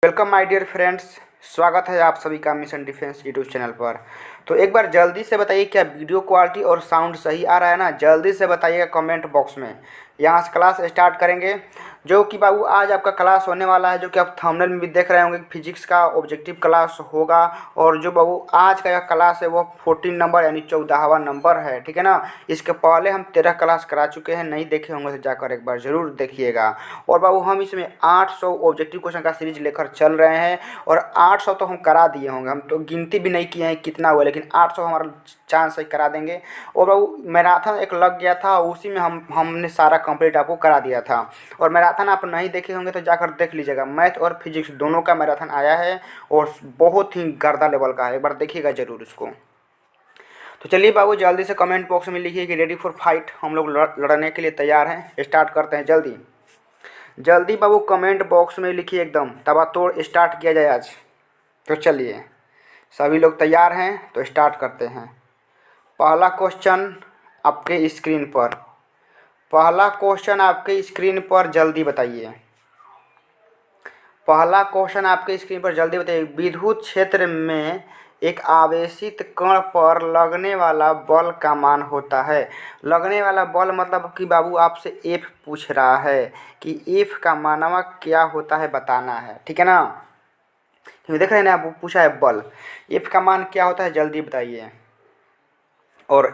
Welcome my dear friends. स्वागत है आप सभी का मिशन डिफेंस यूट्यूब चैनल पर। तो एक बार जल्दी से बताइए क्या वीडियो क्वालिटी और साउंड सही आ रहा है ना? जल्दी से बताइएगा कमेंट बॉक्स में। यहाँ से क्लास स्टार्ट करेंगे। जो कि बाबू आज आपका क्लास होने वाला है, जो कि आप थंबनेल में भी देख रहे होंगे, फिजिक्स का ऑब्जेक्टिव क्लास होगा। और जो बाबू आज का क्लास है वो 14 नंबर यानी 14वां नंबर है, ठीक है ना। इसके पहले हम 13 क्लास करा चुके हैं, नहीं देखे होंगे तो जाकर एक बार ज़रूर देखिएगा। और बाबू हम इसमें 800 ऑब्जेक्टिव क्वेश्चन का सीरीज लेकर चल रहे हैं और 800 तो हम करा दिए होंगे। हम तो गिनती भी नहीं किए हैं कितना हुआ, लेकिन 800 हमारा चांस है करा देंगे। और बाबू मैराथन एक लग गया था, उसी में हमने सारा कंप्लीट आपको करा दिया था। और मैराथन आप नहीं देखे होंगे तो जाकर देख लीजिएगा। मैथ और फिजिक्स दोनों का मैराथन आया है और बहुत ही गर्दा लेवल का है, एक बार देखिएगा ज़रूर इसको। तो चलिए बाबू जल्दी से कमेंट बॉक्स में लिखिए कि रेडी फॉर फाइट, हम लोग लड़ने के लिए तैयार हैं। स्टार्ट करते हैं जल्दी जल्दी बाबू, कमेंट बॉक्स में लिखिए एकदम तबातोड़ स्टार्ट किया जाए आज। तो चलिए सभी लोग तैयार हैं तो स्टार्ट करते हैं। पहला क्वेश्चन आपके स्क्रीन पर, पहला क्वेश्चन आपके स्क्रीन पर, जल्दी बताइए। पहला क्वेश्चन आपके स्क्रीन पर, जल्दी बताइए। विद्युत क्षेत्र में एक आवेशित कण पर लगने वाला बल का मान होता है। लगने वाला बल मतलब कि बाबू आपसे एफ पूछ रहा है कि एफ का मानवा क्या होता है बताना है, ठीक है ना। क्योंकि देख रहे हैं ना, आप पूछा है बल, एफ का मान क्या होता है जल्दी बताइए। और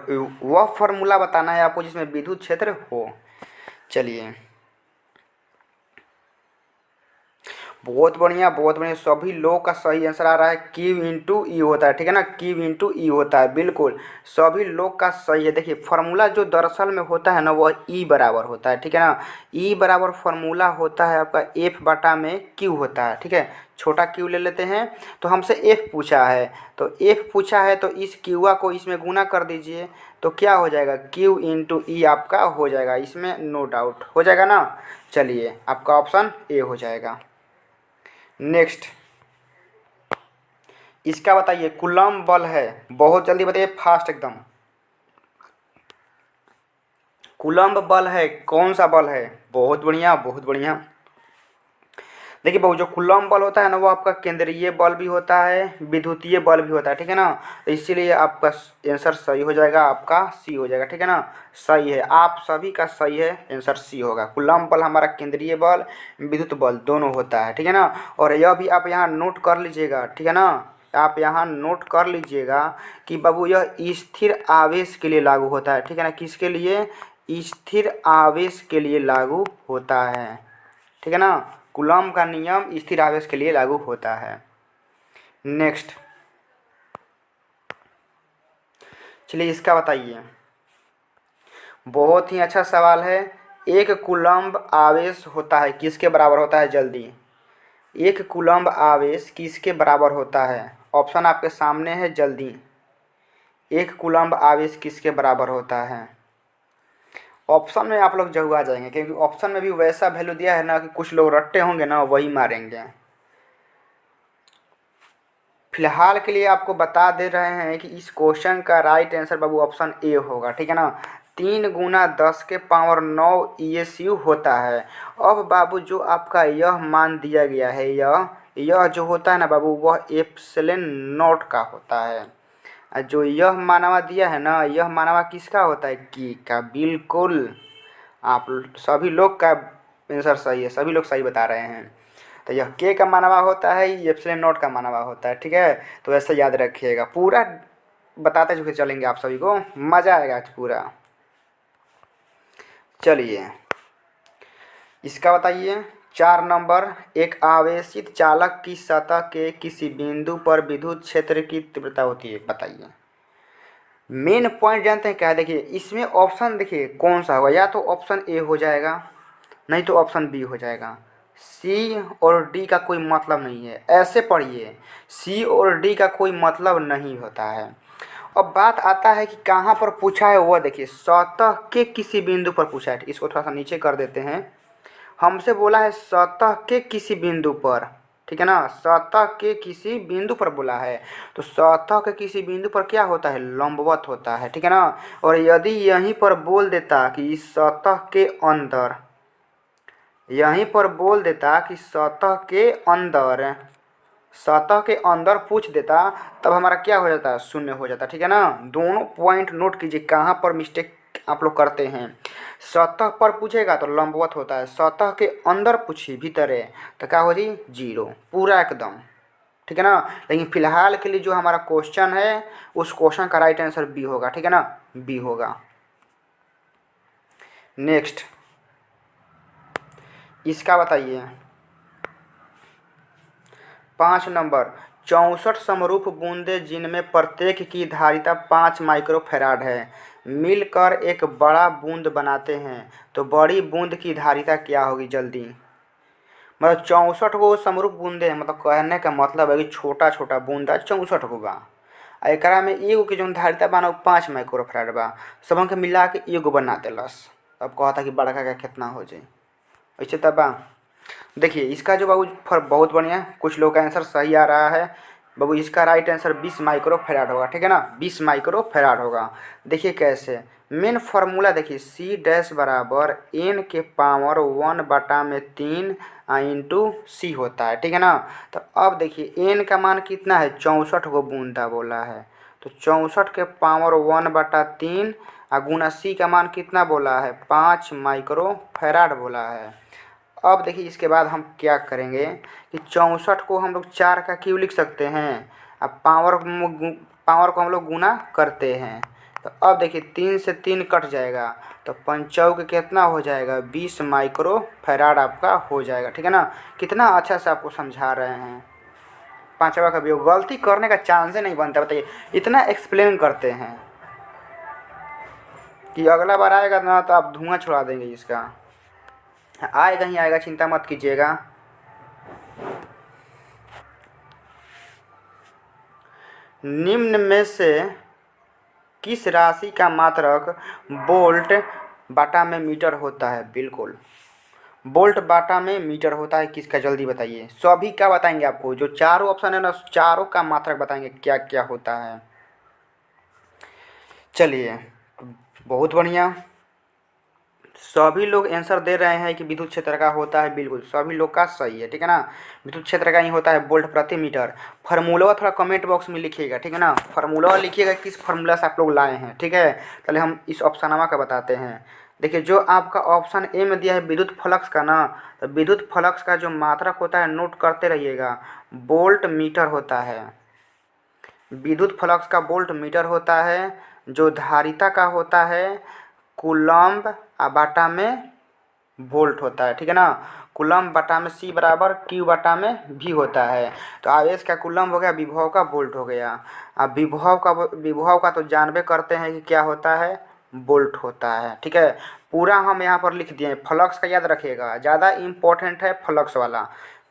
वह फॉर्मूला बताना है आपको जिसमें विद्युत क्षेत्र हो। चलिए बहुत बढ़िया बहुत बढ़िया, सभी लोग का सही आंसर आ रहा है। क्यू इंटू ई होता है, ठीक है ना, क्यू इंटू ई होता है, बिल्कुल सभी लोग का सही है। देखिए फार्मूला जो दरअसल में होता है ना वह ई बराबर होता है, ठीक है ना। ई बराबर फार्मूला होता है आपका एफ बटा में क्यू होता है, ठीक है। छोटा क्यू ले लेते हैं। तो हमसे एफ पूछा है, तो एफ पूछा है तो इस क्यूआ को इसमें गुना कर दीजिए। तो क्या हो जाएगा, क्यू इंटू ई आपका हो जाएगा, इसमें नो डाउट हो जाएगा ना। चलिए आपका ऑप्शन ए हो जाएगा। नेक्स्ट इसका बताइए, कूलम्ब बल है, बहुत जल्दी बताइए फास्ट एकदम। कूलम्ब बल है, कौन सा बल है? बहुत बढ़िया बहुत बढ़िया। देखिए बाबू जो कूलम्ब बल होता है ना वो आपका केंद्रीय बल भी होता है, विद्युतीय बल भी होता है, ठीक है ना। तो इसीलिए आपका आंसर सही हो जाएगा, आपका सी हो जाएगा, ठीक है ना। सही है, आप सभी का सही है, आंसर सी होगा। कूलम्ब बल हमारा केंद्रीय बल विद्युत बल दोनों होता है, ठीक है ना। और यह भी आप यहाँ नोट कर लीजिएगा, ठीक है ना। आप यहाँ नोट कर लीजिएगा कि बाबू यह स्थिर आवेश के लिए लागू होता है, ठीक है ना। किसके लिए? स्थिर आवेश के लिए लागू होता है, ठीक है ना। कूलम्ब का नियम स्थिर आवेश के लिए लागू होता है। नेक्स्ट चलिए इसका बताइए, बहुत ही अच्छा सवाल है। एक कूलम्ब आवेश होता है किसके बराबर होता है जल्दी। एक कूलम्ब आवेश किसके बराबर होता है? ऑप्शन आपके सामने है, जल्दी। एक कूलम्ब आवेश किसके बराबर होता है? ऑप्शन में आप लोग जरूर आ जाएंगे, क्योंकि ऑप्शन में भी वैसा वैल्यू दिया है ना कि कुछ लोग रट्टे होंगे ना वही मारेंगे। फिलहाल के लिए आपको बता दे रहे हैं कि इस क्वेश्चन का right answer Babu option A होगा, ठीक है ना। 3 × 10⁻⁹ ESU होता है। अब बाबू जो आपका यह मान दिया गया है, यह जो होता है ना बाबू वह एप्सिलॉन नॉट का होता है। जो यह मानवा दिया है ना, यह मानवा किसका होता है? की का, बिल्कुल। आप सभी लोग का आंसर सही है, सभी लोग सही बता रहे हैं। तो यह के का मानवा होता है, ये एप्सिलॉन नॉट का मानवा होता है, ठीक है। तो ऐसे याद रखिएगा, पूरा बताते हुए चलेंगे, आप सभी को मज़ा आएगा आज पूरा। चलिए इसका बताइए 4 नंबर, एक आवेशित चालक की सतह के किसी बिंदु पर विद्युत क्षेत्र की तीव्रता होती है, बताइए। मेन पॉइंट जानते हैं क्या है? देखिए इसमें ऑप्शन देखिए कौन सा होगा, या तो ऑप्शन ए हो जाएगा, नहीं तो ऑप्शन बी हो जाएगा। सी और डी का कोई मतलब नहीं है, ऐसे पढ़िए, सी और डी का कोई मतलब नहीं होता है। अब बात आता है कि कहाँ पर पूछा है, वह देखिए सतह के किसी बिंदु पर पूछा है। इसको थोड़ा सा नीचे कर देते हैं। हमसे बोला है सतह के किसी बिंदु पर, ठीक है ना, सतह के किसी बिंदु पर बोला है। तो सतह के किसी बिंदु पर क्या होता है? लंबवत होता है, ठीक है ना। और यदि यहीं पर बोल देता कि इस सतह के अंदर, यहीं पर बोल देता कि सतह के अंदर पूछ देता, तब हमारा क्या हो जाता, शून्य हो जाता। ठीक है ना, दोनों पॉइंट नोट कीजिए कहाँ पर मिस्टेक आप लोग करते हैं। सतह पर पूछेगा तो लंबवत होता है, सतह के अंदर पूछी भीतर है तो क्या हो जी, जीरो पूरा एकदम। ठीक है ना, लेकिन फिलहाल के लिए जो हमारा क्वेश्चन है उस क्वेश्चन का राइट आंसर बी होगा। ठीक है ना, बी होगा। नेक्स्ट इसका बताइए 5 नंबर, 64 समरूप बूंदें जिनमें प्रत्येक की धारिता 5 माइक्रोफैराड है मिलकर एक बड़ा बूंद बनाते हैं, तो बड़ी बूंद की धारिता क्या होगी, जल्दी। मतलब 64 समरूप बूंदे हैं, मतलब कहने का मतलब है कि छोटा छोटा बूंदा 64 बा, आ एकरा में एगो के जौन धारिता बा ना 5 माइक्रोफैराड बा, सबन के मिला के एगो बना देलस। अब कहता कि बड़का का कितना हो जाए, ऐसे तब बा। देखिए इसका जो बाबू बहुत बढ़िया, कुछ लोग का आंसर सही आ रहा है बाबू। इसका राइट आंसर 20 माइक्रोफैराड होगा। ठीक है ना, 20 माइक्रोफैराड होगा। देखिए कैसे, मेन फार्मूला देखिए, सी डैश बराबर एन के पावर 1/3 इंटू सी होता है। ठीक है ना, तो अब देखिए एन का मान कितना है, 64 गो बूंदा बोला है, तो 64 के पावर 1/3 गुना सी का मान कितना बोला है, 5 माइक्रोफैराड बोला है। अब देखिए इसके बाद हम क्या करेंगे कि 64 को हम लोग 4 का क्यूब लिख सकते हैं। अब पावर को हम लोग गुना करते हैं, तो अब देखिए 3 से 3 कट जाएगा, तो पंचौक कितना हो जाएगा, 20 माइक्रोफैराड आपका हो जाएगा। ठीक है ना, कितना अच्छा से आपको समझा रहे हैं। पाँचवा का भी गलती करने का चांस ही नहीं बनता, बताइए इतना एक्सप्लेन करते हैं कि अगला बार आएगा ना तो आप धुआं छुड़ा देंगे इसका। आएगा ही आएगा, चिंता मत कीजिएगा। निम्न में से किस राशि का मात्रक वोल्ट बाटा में मीटर होता है, बिल्कुल वोल्ट बाटा में मीटर होता है, किसका, जल्दी बताइए। सभी का बताएंगे आपको, जो चारों ऑप्शन है ना चारों का मात्रक बताएंगे क्या क्या होता है। चलिए बहुत बढ़िया, सभी लोग आंसर दे रहे हैं कि विद्युत क्षेत्र का होता है, बिल्कुल सभी लोग का सही है। ठीक है ना, विद्युत क्षेत्र का ही होता है वोल्ट प्रति मीटर। फार्मूला थोड़ा कमेंट बॉक्स में लिखिएगा। ठीक है ना, फार्मूला लिखिएगा किस फार्मूला से आप लोग लाए हैं। ठीक है, चलिए हम इस ऑप्शन का बताते हैं। देखिए जो आपका ऑप्शन ए में दिया है विद्युत फ्लक्स का ना, तो विद्युत फ्लक्स का जो मात्रक होता है नोट करते रहिएगा, वोल्ट मीटर होता है। विद्युत फ्लक्स का वोल्ट मीटर होता है। जो धारिता का होता है कूलम्ब बाटा में वोल्ट होता है। ठीक है ना, कूलम्ब बटा में सी बराबर क्यू बटा में भी होता है। तो आवेश का कूलम्ब हो गया, विभव का वोल्ट हो गया। अब विभव का तो जानबे करते हैं कि क्या होता है, वोल्ट होता है। ठीक है, पूरा हम यहाँ पर लिख दिए। फ्लक्स का याद रखिएगा, ज़्यादा इम्पोर्टेंट है फ्लक्स वाला।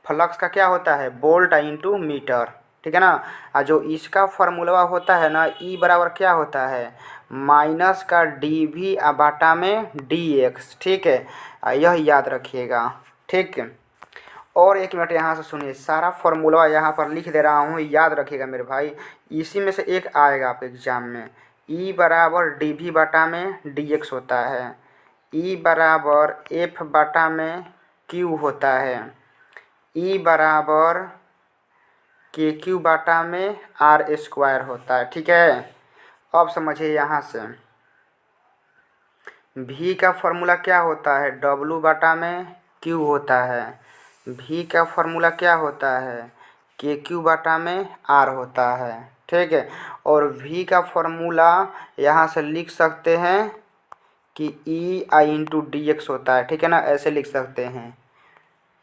फ्लक्स का क्या होता है, वोल्ट इंटू मीटर। ठीक है ना, और जो इसका फार्मूला होता है ना, ई बराबर क्या होता है, माइनस का डी वी बाटा में डी एक्स। ठीक है, यह याद रखिएगा। ठीक है, और एक मिनट यहाँ से सुनिए, सारा फार्मूला यहाँ पर लिख दे रहा हूँ, याद रखिएगा मेरे भाई। इसी में से एक आएगा आपके एग्जाम में। ई बराबर डी वी बाटा में डी एक्स होता है, ई बराबर एफ बाटा में क्यू होता है, ई बराबर के क्यू बाटा में आर स्क्वायर होता है। ठीक है, अब समझिए यहाँ से भी का फॉर्मूला क्या होता है, डब्लू बाटा में क्यू होता है। भी का फॉर्मूला क्या होता है, के क्यू बाटा में आर होता है। ठीक है, और भी का फॉर्मूला यहाँ से लिख सकते हैं कि ई आई इंटू डी एक्स होता है। ठीक है ना, ऐसे लिख सकते हैं,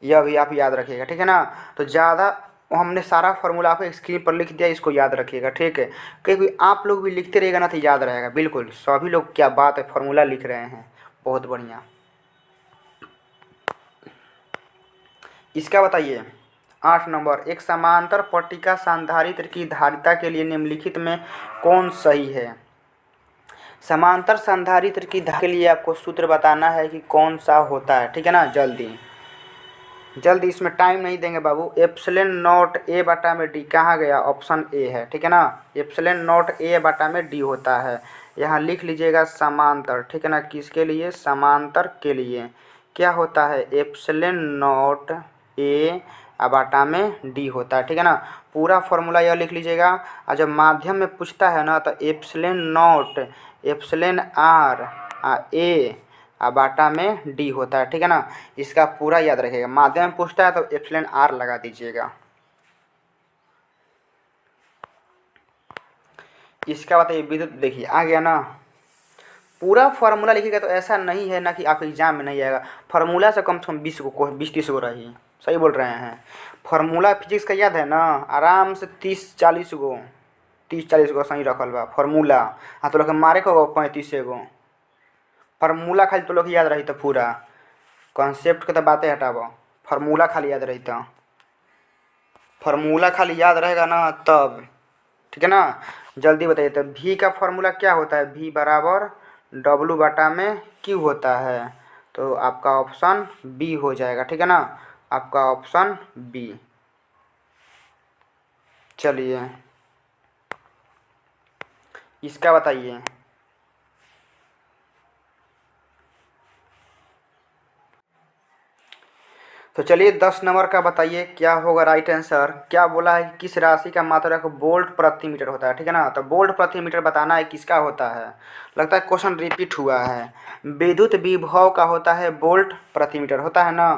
यह भी आप याद रखिएगा। ठीक है ना, तो ज़्यादा हमने सारा फार्मूला आपको स्क्रीन पर लिख दिया, इसको याद रखिएगा। ठीक है, क्योंकि आप लोग भी लिखते रहेगा ना तो याद रहेगा। बिल्कुल सभी लोग, क्या बात है, फार्मूला लिख रहे हैं, बहुत बढ़िया। इसका बताइए 8 नंबर, एक समांतर पट्टिका संधारित्र की धारिता के लिए निम्नलिखित में कौन सही है। समांतर संधारित्र की धारिता के लिए आपको सूत्र बताना है कि कौन सा होता है। ठीक है ना, जल्दी जल्दी, इसमें टाइम नहीं देंगे बाबू। एप्सिलॉन नॉट ए बटा में डी, कहाँ गया, ऑप्शन ए है। ठीक है ना, एप्सिलॉन नॉट ए बटा में डी होता है। यहाँ लिख लीजिएगा समांतर। ठीक है ना, किसके लिए, समांतर के लिए। क्या होता है, एप्सिलॉन नॉट ए बटा में डी होता है, ठीक है ना। पूरा फॉर्मूला यह लिख लीजिएगा। और जब माध्यम में पूछता है ना तो epsilon not epsilon R A बटा में डी होता है, ठीक है ना। इसका पूरा याद रखिएगा। माध्यम में पूछता है तो एप्सिलॉन आर लगा दीजिएगा। इसका बताइए विद्युत, देखिए आ गया ना। पूरा फार्मूला लिखिएगा तो ऐसा नहीं है ना कि आप एग्जाम में नहीं आएगा। फार्मूला से कम से कम 20 30 गो रही। सही बोल रहे हैं। फार्मूला फिजिक्स का याद है ना, आराम से 30 40 गो, 30 40 गो सही रखल बा फार्मूला। हाँ तो लोग मारे को 35 गो फार्मूला खाली तो लोग याद रही तो पूरा कॉन्सेप्ट के तो बातें हटाबो। फार्मूला खाली याद रही तो, फार्मूला खाली याद रहेगा ना तब, ठीक है ना। जल्दी बताइए तो भी का फॉर्मूला क्या होता है, भी बराबर डब्लू बटा में क्यू होता है। तो आपका ऑप्शन बी हो जाएगा, ठीक है ना। आपका ऑप्शन बी। चलिए इसका बताइए। तो चलिए 10 नंबर का बताइए क्या होगा राइट आंसर। क्या बोला है कि किस राशि का मात्रक वोल्ट प्रति मीटर होता है, ठीक है ना। तो वोल्ट प्रति मीटर बताना है किसका होता है। लगता है क्वेश्चन रिपीट हुआ है। विद्युत विभव का होता है वोल्ट प्रति मीटर होता है ना।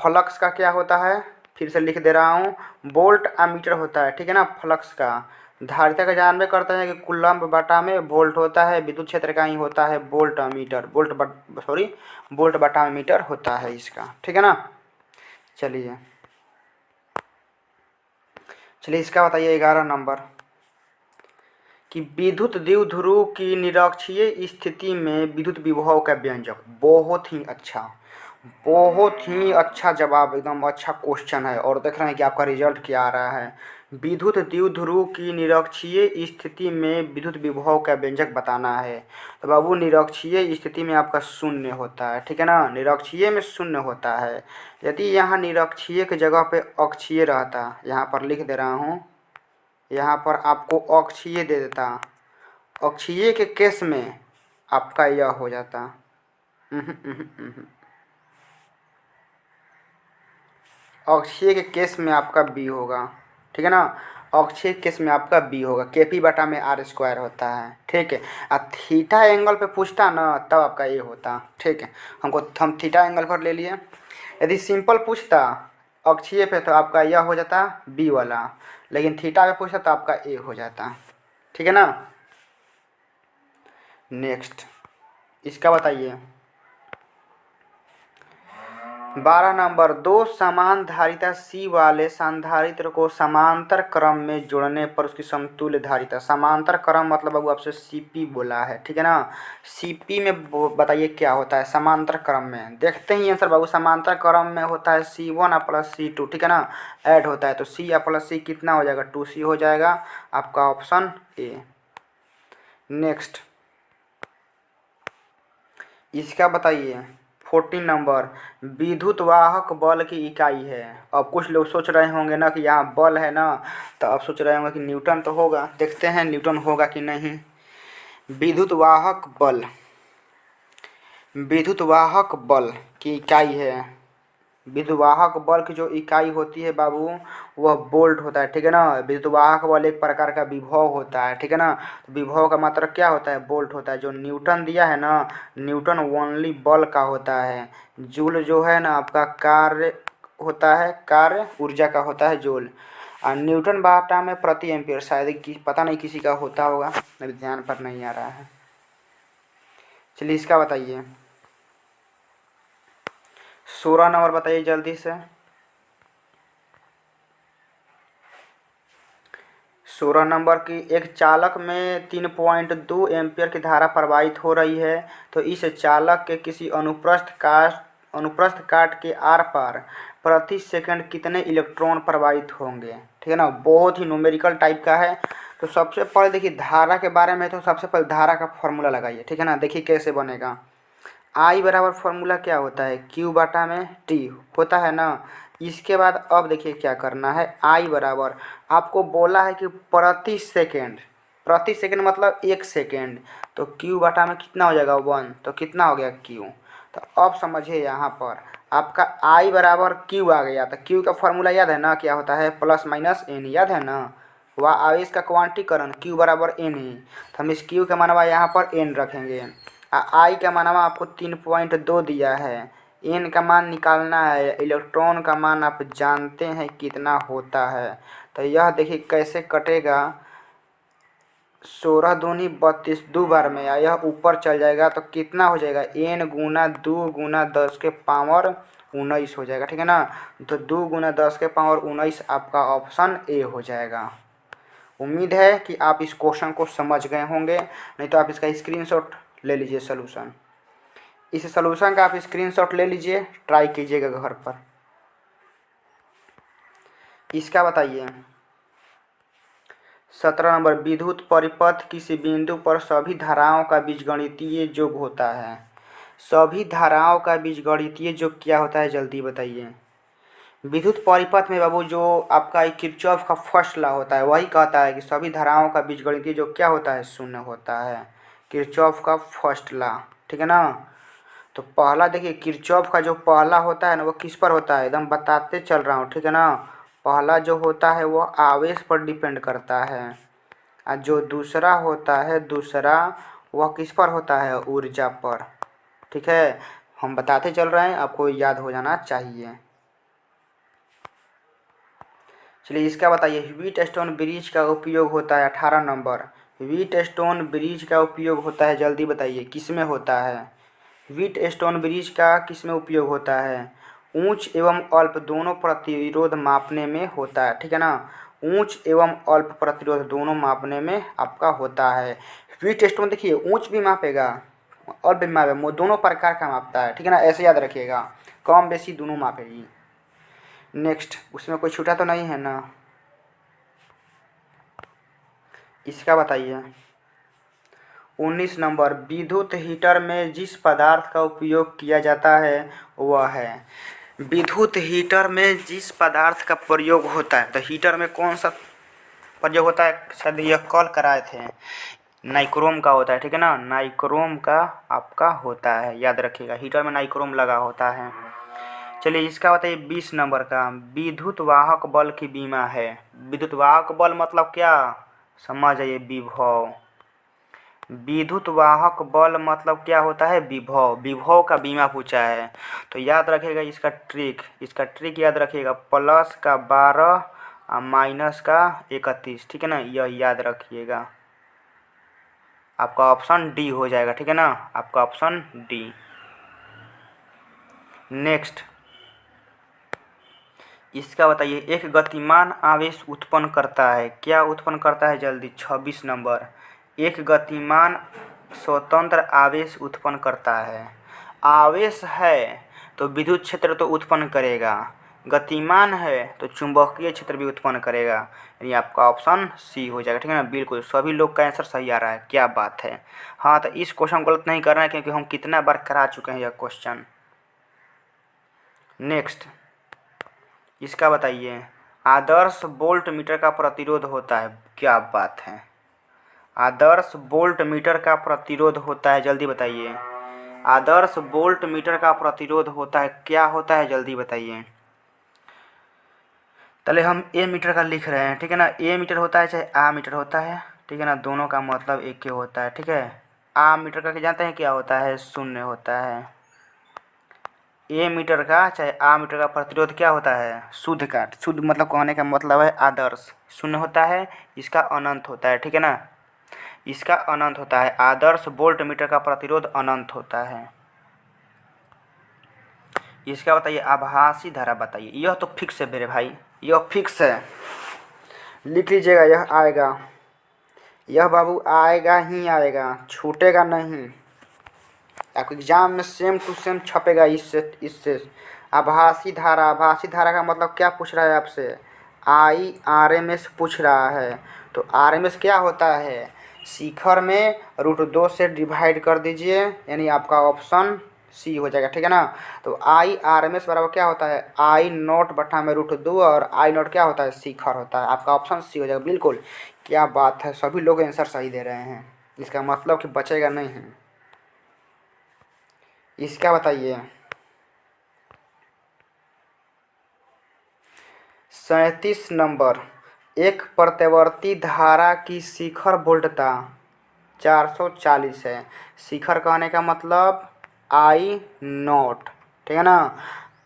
फ्लक्स का क्या होता है, फिर से लिख दे रहा हूँ, वोल्ट मीटर होता है, ठीक है ना। फ्लक्स का धारिता का जानबे करते हैं कि कुलम्ब बटा में वोल्ट होता है। विद्युत क्षेत्र का ही होता है वोल्ट मीटर, वोल्ट बटा मीटर होता है इसका, ठीक है ना। चलिए चलिए इसका बताइए 11 नंबर कि विद्युत द्विध्रुव की निरक्षीय स्थिति में विद्युत विभव का व्यंजक। बहुत ही अच्छा जवाब, एकदम अच्छा क्वेश्चन है। और देख रहे हैं कि आपका रिजल्ट क्या आ रहा है। विद्युत द्विध्रुव की निरक्षीय स्थिति में विद्युत विभव का व्यंजक बताना है। तो बाबू निरक्षीय स्थिति में आपका शून्य होता है, ठीक है ना। निरक्षीय में शून्य होता है। यदि यहाँ निरक्षीय की जगह पे अक्षीय रहता, यहाँ पर लिख दे रहा हूँ, यहाँ पर आपको अक्षीय दे देता, अक्षीय के केस में आपका यह हो जाता। अक्षीय के केस में आपका बी होगा, ठीक है ना। अक्षीय केस में आपका बी होगा। केपी बटा में आर स्क्वायर होता है, ठीक है। थीटा एंगल पे पूछता ना तब आपका ये होता, ठीक है। हम थीटा एंगल पर ले लिए। यदि सिंपल पूछता अक्षीय पे तो आपका यह हो जाता बी वाला, लेकिन थीटा पे पूछता तो आपका ए हो जाता, ठीक है ना। नेक्स्ट इसका बताइए 12 नंबर, दो समान धारिता सी वाले संधारित्र को समांतर क्रम में जोड़ने पर उसकी समतुल्य धारिता। समांतर क्रम मतलब अब आपसे सीपी बोला है, ठीक है ना। सीपी में बताइए क्या होता है समांतर क्रम में। देखते ही आंसर बाबू, समांतर क्रम में होता है C1 प्लस C2, ठीक है ना। ऐड होता है तो C प्लस C कितना हो जाएगा, 2C हो जाएगा। आपका ऑप्शन ए। नेक्स्ट इसका बताइए 14 नंबर, विद्युत वाहक बल की इकाई है। अब कुछ लोग सोच रहे होंगे ना कि यहाँ बल है ना, तो अब सोच रहे होंगे कि न्यूटन तो होगा। देखते हैं न्यूटन होगा कि नहीं। विद्युत वाहक बल, विद्युत वाहक बल की इकाई है। विद्युत वाहक बल की जो इकाई होती है बाबू वह वोल्ट होता है, ठीक है ना। विद्युत वाहक बल एक प्रकार का विभव होता है, ठीक है ना। विभव का मात्रक क्या होता है, वोल्ट होता है। जो न्यूटन दिया है ना, न्यूटन ओनली बल का होता है। जूल जो है ना आपका कार्य होता है, कार्य ऊर्जा का होता है जूल। और न्यूटन बाटा में प्रति एम्पियर, शायद पता नहीं किसी का होता होगा, मेरे ध्यान पर नहीं आ रहा है। चलिए इसका बताइए 16 नंबर बताइए जल्दी से। 16 नंबर की एक चालक में 3.2 एम्पियर की धारा प्रवाहित हो रही है। तो इस चालक के किसी अनुप्रस्थ काट के आर पार प्रति सेकंड कितने इलेक्ट्रॉन प्रवाहित होंगे, ठीक है ना। बहुत ही न्यूमेरिकल टाइप का है। तो सबसे पहले देखिए धारा के बारे में, तो सबसे पहले धारा का फॉर्मूला लगाइए, ठीक है ना। देखिए कैसे बनेगा। आई बराबर फॉर्मूला क्या होता है, क्यू बटा में टी होता है ना। इसके बाद अब देखिए क्या करना है। आई बराबर आपको बोला है कि प्रति सेकंड मतलब 1 सेकंड। तो क्यू बटा में कितना हो जाएगा 1, तो कितना हो गया क्यू। तो अब समझिए यहाँ पर आपका आई बराबर क्यू आ गया। तो क्यू का फॉर्मूला याद है ना, क्या होता है, प्लस माइनस एन, याद है ना। वह आवेश का क्वांटीकरण क्यू बराबर एन है, तो हम इस क्यू का मानवा यहाँ पर एन रखेंगे। आई का मानवा आपको 3.2 दिया है। एन का मान निकालना है, इलेक्ट्रॉन का मान आप जानते हैं कितना होता है। तो यह देखिए कैसे कटेगा, 16 दूनी 32 दो बार में, या यह ऊपर चल जाएगा तो कितना हो जाएगा, एन गुना 2 गुना 10 के पावर 19 हो जाएगा, ठीक है ना। तो 2 गुना 10 के पावर 19 आपका ऑप्शन ए हो जाएगा। उम्मीद है कि आप इस क्वेश्चन को समझ गए होंगे, नहीं तो आप इसका स्क्रीनशॉट ले लीजिए सॉल्यूशन। इस सॉल्यूशन का आप स्क्रीनशॉट ले लीजिए, ट्राई कीजिएगा घर पर। इसका बताइए 17 नंबर, विद्युत परिपथ किसी बिंदु पर सभी धाराओं का बीजगणितीय योग होता है। सभी धाराओं का बीजगणितीय योग क्या होता है, जल्दी बताइए। विद्युत परिपथ में बाबू जो आपका किरचॉफ का फर्स्ट लॉ होता है वही कहता है कि सभी धाराओं का बीजगणितीय योग क्या होता है, शून्य होता है। किरचॉफ का फर्स्ट लॉ, ठीक है ना। तो पहला देखिए, किरचॉफ का जो पहला होता है ना वो किस पर होता है, एकदम बताते चल रहा हूँ, ठीक है ना। पहला जो होता है वो आवेश पर डिपेंड करता है, और जो दूसरा होता है दूसरा वह किस पर होता है, ऊर्जा पर, ठीक है। हम बताते चल रहे हैं, आपको याद हो जाना चाहिए। चलिए इसका बताइए, व्हीटस्टोन ब्रिज का उपयोग होता है 18 नंबर। व्हीटस्टोन ब्रिज का उपयोग होता है, जल्दी बताइए किस में होता है। व्हीटस्टोन ब्रिज का किस में उपयोग होता है, ऊंच एवं अल्प दोनों प्रतिरोध मापने में होता है, ठीक है ना। ऊंच एवं अल्प प्रतिरोध दोनों मापने में आपका होता है। व्हीटस्टोन देखिए ऊंच भी मापेगा अल्प भी मापेगा, दोनों प्रकार का मापता है, ठीक है ना, ऐसे याद रखिएगा, कम बेसी दोनों मापेगी। नेक्स्ट, उसमें कोई छूटा तो नहीं है ना। इसका बताइए 19 नंबर, विद्युत हीटर में जिस पदार्थ का उपयोग किया जाता है वह है। विद्युत हीटर में जिस पदार्थ का प्रयोग होता है, तो हीटर में कौन सा प्रयोग होता है, शायद यह कॉल कराए थे, नाइक्रोम का होता है, ठीक है ना। नाइक्रोम का आपका होता है, याद रखिएगा, हीटर में नाइक्रोम लगा होता है। चलिए इसका बताइए 20 नंबर का, विद्युत वाहक बल की बीमा है। विद्युत वाहक बल मतलब क्या, समझ आइए, विभव। विद्युत वाहक बल मतलब क्या होता है, विभव। विभव का बीमा पूछा है, तो याद रखिएगा इसका ट्रिक याद रखिएगा, प्लस का 12 और माइनस का 31, ठीक है ना, यह याद रखिएगा। आपका ऑप्शन डी हो जाएगा, ठीक है ना, आपका ऑप्शन डी। नेक्स्ट, इसका बताइए, एक गतिमान आवेश उत्पन्न करता है, क्या उत्पन्न करता है, जल्दी। 26 नंबर, एक गतिमान स्वतंत्र आवेश उत्पन्न करता है। आवेश है तो विद्युत क्षेत्र तो उत्पन्न करेगा, गतिमान है तो चुंबकीय क्षेत्र भी उत्पन्न करेगा, यानी आपका ऑप्शन सी हो जाएगा, ठीक है ना। बिल्कुल सभी लोग का आंसर सही आ रहा है, क्या बात है। हाँ, तो इस क्वेश्चन गलत नहीं करना है क्योंकि हम कितना बार करा चुके हैं यह क्वेश्चन। नेक्स्ट, इसका बताइए, आदर्श वोल्ट मीटर का प्रतिरोध होता है, क्या बात है। आदर्श वोल्ट मीटर का प्रतिरोध होता है, जल्दी बताइए। आदर्श वोल्ट मीटर का प्रतिरोध होता है, क्या होता है, जल्दी बताइए। पहले हम ए मीटर का लिख रहे हैं, ठीक है ना। ए मीटर होता है चाहे आ मीटर होता है, ठीक है ना, दोनों का मतलब एक ही होता है, ठीक है। आ मीटर का जानते हैं क्या होता है, शून्य होता है। ए मीटर का चाहे आ मीटर का प्रतिरोध क्या होता है, शुद्ध का। शुद्ध मतलब कहने का मतलब है आदर्श, शून्य होता है, इसका अनंत होता है, ठीक है ना, इसका अनंत होता है। आदर्श वोल्ट मीटर का प्रतिरोध अनंत होता है। इसका बताइए आभासी धारा बताइए, यह तो फिक्स है मेरे भाई, यह फिक्स है, लिख लीजिएगा, यह आएगा, यह बाबू आएगा ही आएगा, छूटेगा नहीं। आपके एग्जाम में सेम टू सेम छपेगा इससे। आभासी धारा का मतलब क्या पूछ रहा है आपसे, IRMS पूछ रहा है। तो RMS क्या होता है, शिखर में √2 से डिवाइड कर दीजिए, यानी आपका ऑप्शन सी हो जाएगा, ठीक है ना। तो IRMS बराबर क्या होता है, I0 बटा में √2, और I0 क्या होता है, शिखर होता है, आपका ऑप्शन सी हो जाएगा। बिल्कुल, क्या बात है, सभी लोग आंसर सही दे रहे हैं, इसका मतलब कि बचेगा नहीं है। इसका बताइए। 37 नंबर, एक प्रत्यावर्ती धारा की शिखर वोल्टता 440 है। शिखर कहने का मतलब आई नॉट, ठीक है ना।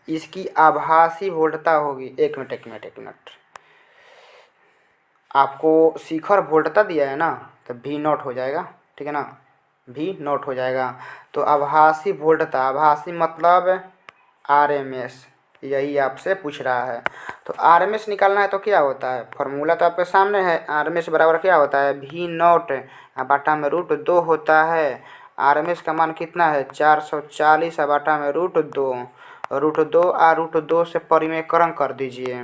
इसकी आभासी वोल्टता होगी, एक मिनट एक मिनट एक मिनट, आपको शिखर वोल्टता दिया है ना, तो भी नॉट हो जाएगा, ठीक है ना, भी नॉट हो जाएगा। तो आभासी वोल्टता, आभासी मतलब आरएमएस, यही आपसे पूछ रहा है। तो आरएमएस निकालना है तो क्या होता है, फॉर्मूला तो आपके सामने है। आरएमएस बराबर क्या होता है, भी नॉट बाटा में √2 होता है। आरएमएस का मान कितना है, 440 बाटा में √2, √2 और √2 से परिमेयकरण कर दीजिए।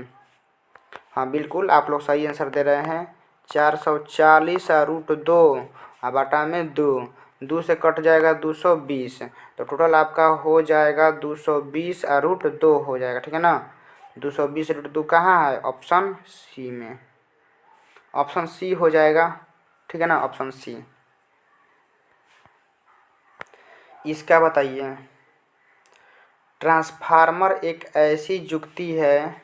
हाँ बिल्कुल, आप लोग सही आंसर दे रहे हैं। 440 √2 बाटा में 2, 2 से कट जाएगा 220, तो टोटल आपका हो जाएगा 220 √2 हो जाएगा, ठीक है ना। 220 √2 कहाँ है, ऑप्शन सी में, ऑप्शन सी हो जाएगा, ठीक है ना, ऑप्शन सी। इसका बताइए। ट्रांसफार्मर एक ऐसी जुक्ति है,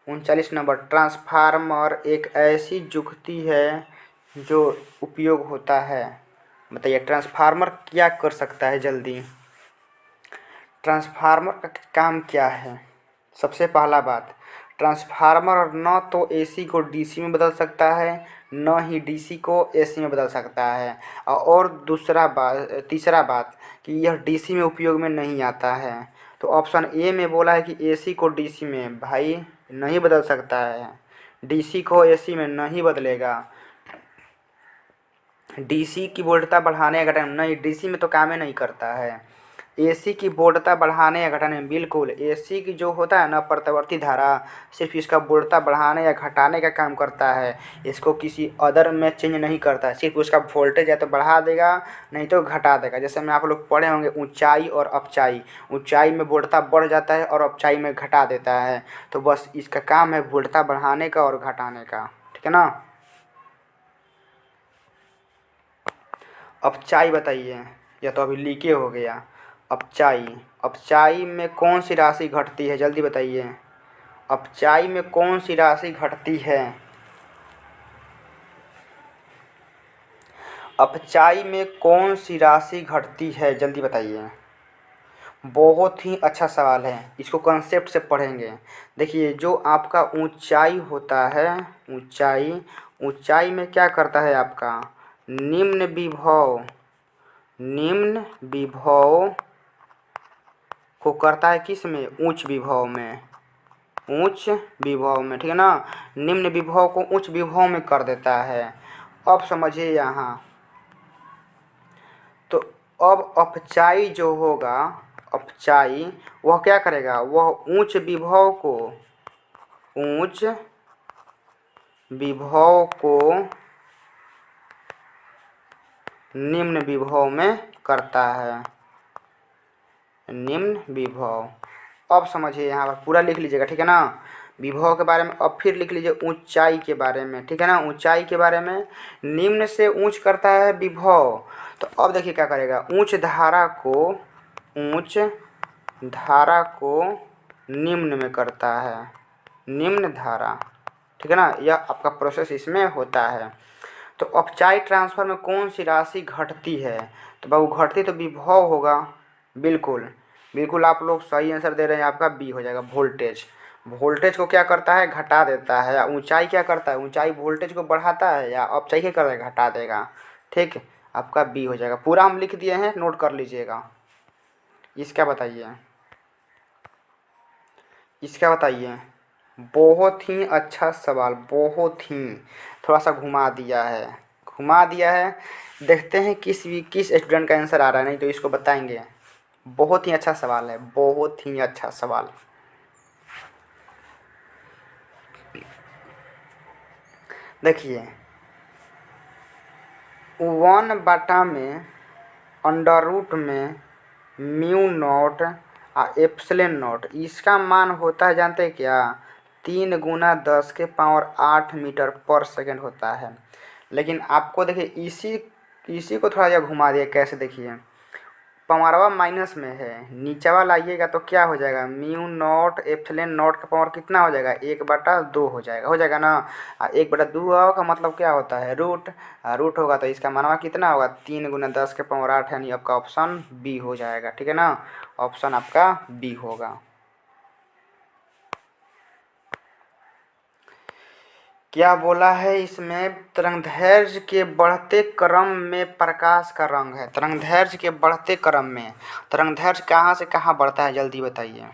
39 नंबर, ट्रांसफार्मर एक ऐसी जुक्ति है जो उपयोग होता है। बताइए ट्रांसफार्मर क्या कर सकता है जल्दी। ट्रांसफार्मर का काम क्या है। सबसे पहला बात, ट्रांसफार्मर न तो एसी को डीसी में बदल सकता है, न ही डीसी को एसी में बदल सकता है। और दूसरा बात, तीसरा बात कि यह डीसी में उपयोग में नहीं आता है। तो ऑप्शन ए में बोला है कि एसी को डीसी में, भाई नहीं बदल सकता है, डीसी को एसी में नहीं बदलेगा। डीसी की वोल्टता बढ़ाने या घटाने, नहीं डीसी में तो काम ही नहीं करता है। एसी की वोल्टता बढ़ाने या घटाने, बिल्कुल एसी की जो होता है ना प्रत्यावर्ती धारा, सिर्फ इसका वोल्टता बढ़ाने या घटाने का काम करता है, इसको किसी अदर में चेंज नहीं करता है। सिर्फ उसका वोल्टेज या तो बढ़ा देगा नहीं तो घटा देगा। जैसे में आप लोग पढ़े होंगे ऊंचाई और अपचाई, ऊंचाई में वोल्टता बढ़ जाता है और अपचाई में घटा देता है। तो बस इसका काम है वोल्टता बढ़ाने का और घटाने का, ठीक है ना। अपचाई बताइए, या तो अभी लीके हो गया। अपचाई, अपचाई में कौन सी राशि घटती है, जल्दी बताइए। अपचाई में कौन सी राशि घटती है। अपचाई में कौन सी राशि घटती है, जल्दी बताइए। बहुत ही अच्छा सवाल है, इसको कॉन्सेप्ट से पढ़ेंगे। देखिए जो आपका ऊंचाई होता है, ऊंचाई, ऊंचाई में क्या करता है आपका, निम्न विभव, निम्न विभव को करता है किस में, उच्च विभव में, उच्च विभव में, ठीक है ना। निम्न विभव को उच्च विभव में कर देता है। अब समझिए यहाँ, तो अब अपचाई जो होगा, अपचाई वह क्या करेगा, वह उच्च विभव को, उच्च विभव को निम्न विभव में करता है, निम्न विभव। अब समझिए यहाँ पर पूरा लिख लीजिएगा, ठीक है ना। विभव के बारे में अब फिर लिख लीजिए ऊंचाई के बारे में, ठीक है ना। ऊंचाई के बारे में, निम्न से ऊंच करता है विभव। तो अब देखिए क्या करेगा, उच्च धारा को, उच्च धारा को निम्न में करता है, निम्न धारा, ठीक है ना। यह आपका प्रोसेस इसमें होता है। तो अपचाई ट्रांसफर में कौन सी राशि घटती है, तो बाबू घटती तो विभव होगा, बिल्कुल बिल्कुल आप लोग सही आंसर दे रहे हैं। आपका बी हो जाएगा, वोल्टेज। वोल्टेज को क्या करता है, घटा देता है। या ऊंचाई क्या करता है, ऊंचाई वोल्टेज को बढ़ाता है, या अपचाई क्या कर देगा, घटा देगा। ठीक, आपका बी हो जाएगा। पूरा हम लिख दिए हैं, नोट कर लीजिएगा। इसका बताइए, इसका बताइए। बहुत ही अच्छा सवाल, बहुत ही, थोड़ा सा घुमा दिया है, घुमा दिया है। देखते हैं किस स्टूडेंट का आंसर आ रहा है, नहीं तो इसको बताएंगे। बहुत ही अच्छा सवाल है, बहुत ही अच्छा सवाल। देखिए 1 में अंडर रूट में म्यू नॉट एप्सिलॉन नॉट, इसका मान होता है जानते हैं क्या, 3 × 10⁸ मीटर पर सेकेंड होता है। लेकिन आपको देखिए इसी इसी को थोड़ा सा घुमा दिया, कैसे देखिए, पावरवा माइनस में है, नीचवा लाइएगा तो क्या हो जाएगा, म्यू नॉट एप्सिलॉन नॉट का पावर कितना हो जाएगा, 1/2 हो जाएगा ना। 1/2 का मतलब क्या होता है, रूट। रूट होगा तो इसका मानवा कितना होगा, 3 × 10 के पावर 8, यानी आपका ऑप्शन बी हो जाएगा। ठीक है ना, ऑप्शन आपका बी होगा। क्या बोला है इसमें, तरंगदैर्घ्य के बढ़ते क्रम में प्रकाश का रंग है। तरंगदैर्घ्य के बढ़ते क्रम में, तरंगदैर्घ्य कहाँ से कहाँ बढ़ता है जल्दी बताइए।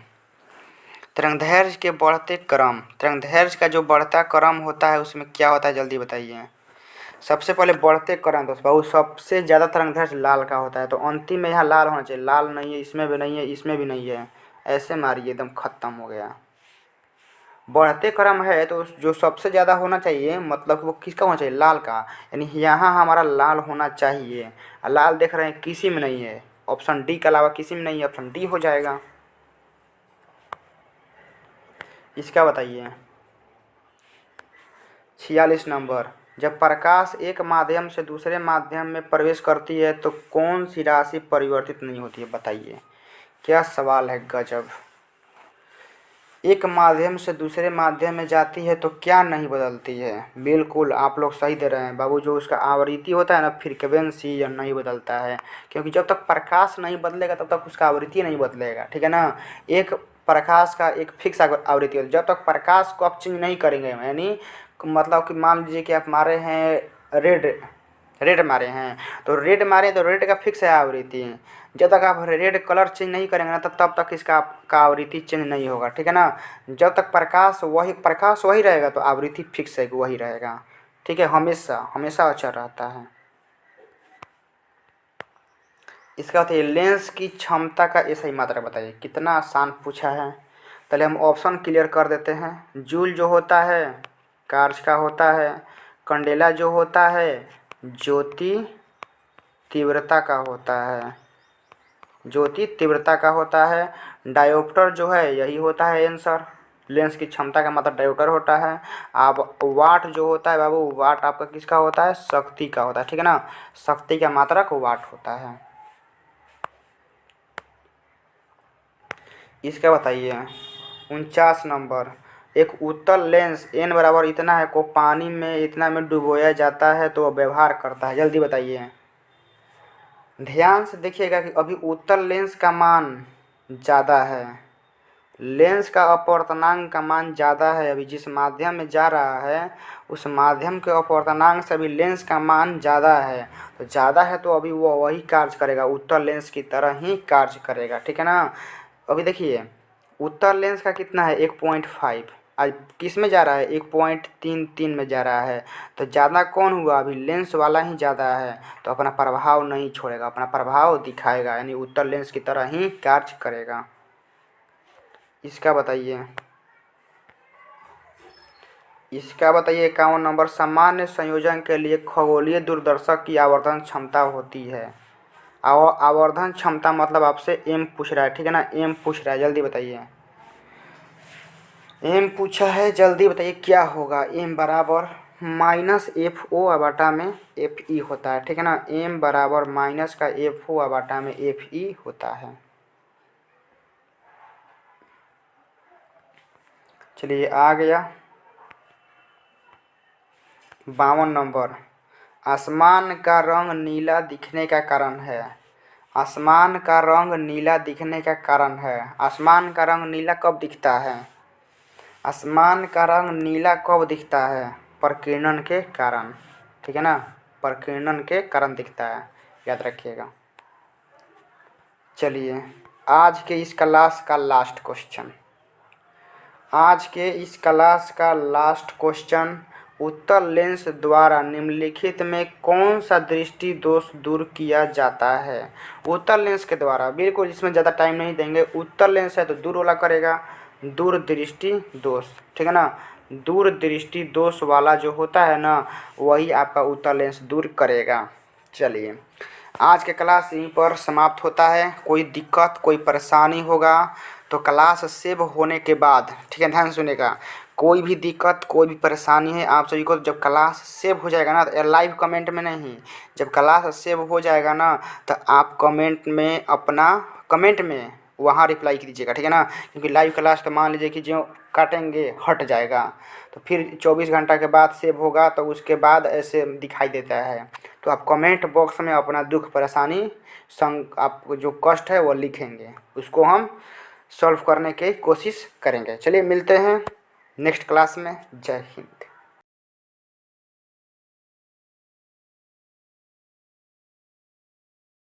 तरंगदैर्घ्य के बढ़ते क्रम, तरंगदैर्घ्य का जो बढ़ता क्रम होता है उसमें क्या होता है जल्दी बताइए। सबसे पहले बढ़ते क्रम दोस्त बाबू, सबसे ज़्यादा तरंगदैर्घ्य लाल का होता है, तो अंतिम में यहाँ लाल होना चाहिए। लाल नहीं है, इसमें भी नहीं है, इसमें भी नहीं है, ऐसे मारिए एकदम खत्म हो गया। बढ़ते क्रम है तो जो सबसे ज़्यादा होना चाहिए, मतलब वो किसका होना चाहिए, लाल का, यानी यहाँ हमारा लाल होना चाहिए। लाल देख रहे हैं किसी में नहीं है, ऑप्शन डी के अलावा किसी में नहीं है, ऑप्शन डी हो जाएगा। इसका बताइए 46 नंबर, जब प्रकाश एक माध्यम से दूसरे माध्यम में प्रवेश करती है तो कौन सी राशि परिवर्तित नहीं होती है, बताइए। क्या सवाल है, गजब। एक माध्यम से दूसरे माध्यम में जाती है तो क्या नहीं बदलती है, बिल्कुल आप लोग सही दे रहे हैं बाबू। जो उसका आवृत्ति होता है ना, फ्रीक्वेंसी, या नहीं बदलता है, क्योंकि जब तक प्रकाश नहीं बदलेगा तब तक उसका आवृत्ति नहीं बदलेगा। ठीक है ना, एक प्रकाश का एक फिक्स आवृत्ति होती है, जब तक प्रकाश को आप चेंज नहीं करेंगे, यानी मतलब कि मान लीजिए कि आप मारे हैं रेड, रेड मारे हैं, तो रेड मारे तो रेड का फिक्स है आवृत्ति। जब तक आप रेड कलर चेंज नहीं करेंगे ना, तब तक इसका आपका आवृत्ति चेंज नहीं होगा। ठीक है ना, जब तक प्रकाश वही रहेगा तो आवृत्ति फिक्स है, वही रहेगा। ठीक है, हमेशा हमेशा अचर रहता है। इसका बताइए लेंस की क्षमता का सही मात्रा बताइए। कितना आसान पूछा है, पहले हम ऑप्शन क्लियर कर देते हैं। जूल जो होता है कार्च का होता है, कंडेला जो होता है ज्योति तीव्रता का होता है, ज्योति तीव्रता का होता है। डायोप्टर जो है यही होता है आंसर, लेंस की क्षमता का मतलब डायोप्टर होता है। अब वाट जो होता है बाबू, वाट आपका किसका होता है, शक्ति का होता है। ठीक है ना, शक्ति का मात्रक वाट होता है। इसका बताइए 49 नंबर, एक उत्तल लेंस n बराबर इतना है को पानी में इतना में डुबोया जाता है तो व्यवहार करता है, जल्दी बताइए। ध्यान से देखिएगा कि अभी उत्तल लेंस का मान ज़्यादा है, लेंस का अपवर्तनांक का मान ज़्यादा है, अभी जिस माध्यम में जा रहा है उस माध्यम के अपवर्तनांक से अभी लेंस का मान ज़्यादा है, तो ज़्यादा है तो अभी वो वही कार्य करेगा, उत्तल लेंस की तरह ही कार्य करेगा। ठीक है ना, अभी देखिए उत्तल लेंस का कितना है 1.5, आज किस में जा रहा है 1.33 में जा रहा है, तो ज़्यादा कौन हुआ, अभी लेंस वाला ही ज़्यादा है, तो अपना प्रभाव नहीं छोड़ेगा, अपना प्रभाव दिखाएगा, यानी उत्तल लेंस की तरह ही कार्य करेगा। इसका बताइए 51 नंबर, सामान्य संयोजन के लिए खगोलीय दूरदर्शक की आवर्धन क्षमता होती है। आवर्धन क्षमता मतलब आपसे एम पूछ रहा है। ठीक है ना, एम पूछ रहा है, जल्दी बताइए। एम पूछा है, जल्दी बताइए क्या होगा। एम बराबर माइनस एफ ओ अबाटा में एफ ई होता है। ठीक है ना, एम बराबर माइनस का एफ ओ अबाटा में एफ ई होता है। चलिए आ गया 52 नंबर, आसमान का रंग नीला दिखने का कारण है। आसमान का रंग नीला दिखने का कारण है, आसमान का रंग नीला कब दिखता है, आसमान का रंग नीला कब दिखता है, प्रकीर्णन के कारण। ठीक है ना, प्रकीर्णन के कारण दिखता है, याद रखिएगा। चलिए आज के इस क्लास का लास्ट क्वेश्चन, आज के इस क्लास का लास्ट क्वेश्चन, उत्तल लेंस द्वारा निम्नलिखित में कौन सा दृष्टि दोष दूर किया जाता है। उत्तल लेंस के द्वारा, बिल्कुल इसमें ज़्यादा टाइम नहीं देंगे, उत्तल लेंस है तो दूर वाला करेगा, दूर दृष्टि दोष। ठीक है ना, दूर दृष्टि दोष वाला जो होता है ना वही आपका उत्तल लेंस दूर करेगा। चलिए आज के क्लास यहीं पर समाप्त होता है। कोई दिक्कत कोई परेशानी होगा तो क्लास सेव होने के बाद, ठीक है ध्यान सुनेगा, कोई भी दिक्कत, कोई भी परेशानी है आप सभी को, जब क्लास सेव हो जाएगा ना, तो लाइव कमेंट में नहीं, जब क्लास सेव हो जाएगा ना, तो आप कमेंट में अपना कमेंट में वहाँ रिप्लाई कीजिएगा, ठीक है ना। क्योंकि लाइव क्लास तो मान लीजिए कि जो काटेंगे हट जाएगा, तो फिर 24 घंटा के बाद सेव होगा, तो उसके बाद ऐसे दिखाई देता है। तो आप कमेंट बॉक्स में अपना दुख परेशानी संग आपको जो कष्ट है वो लिखेंगे, उसको हम सॉल्व करने की कोशिश करेंगे। चलिए मिलते हैं नेक्स्ट क्लास में। जय हिंद।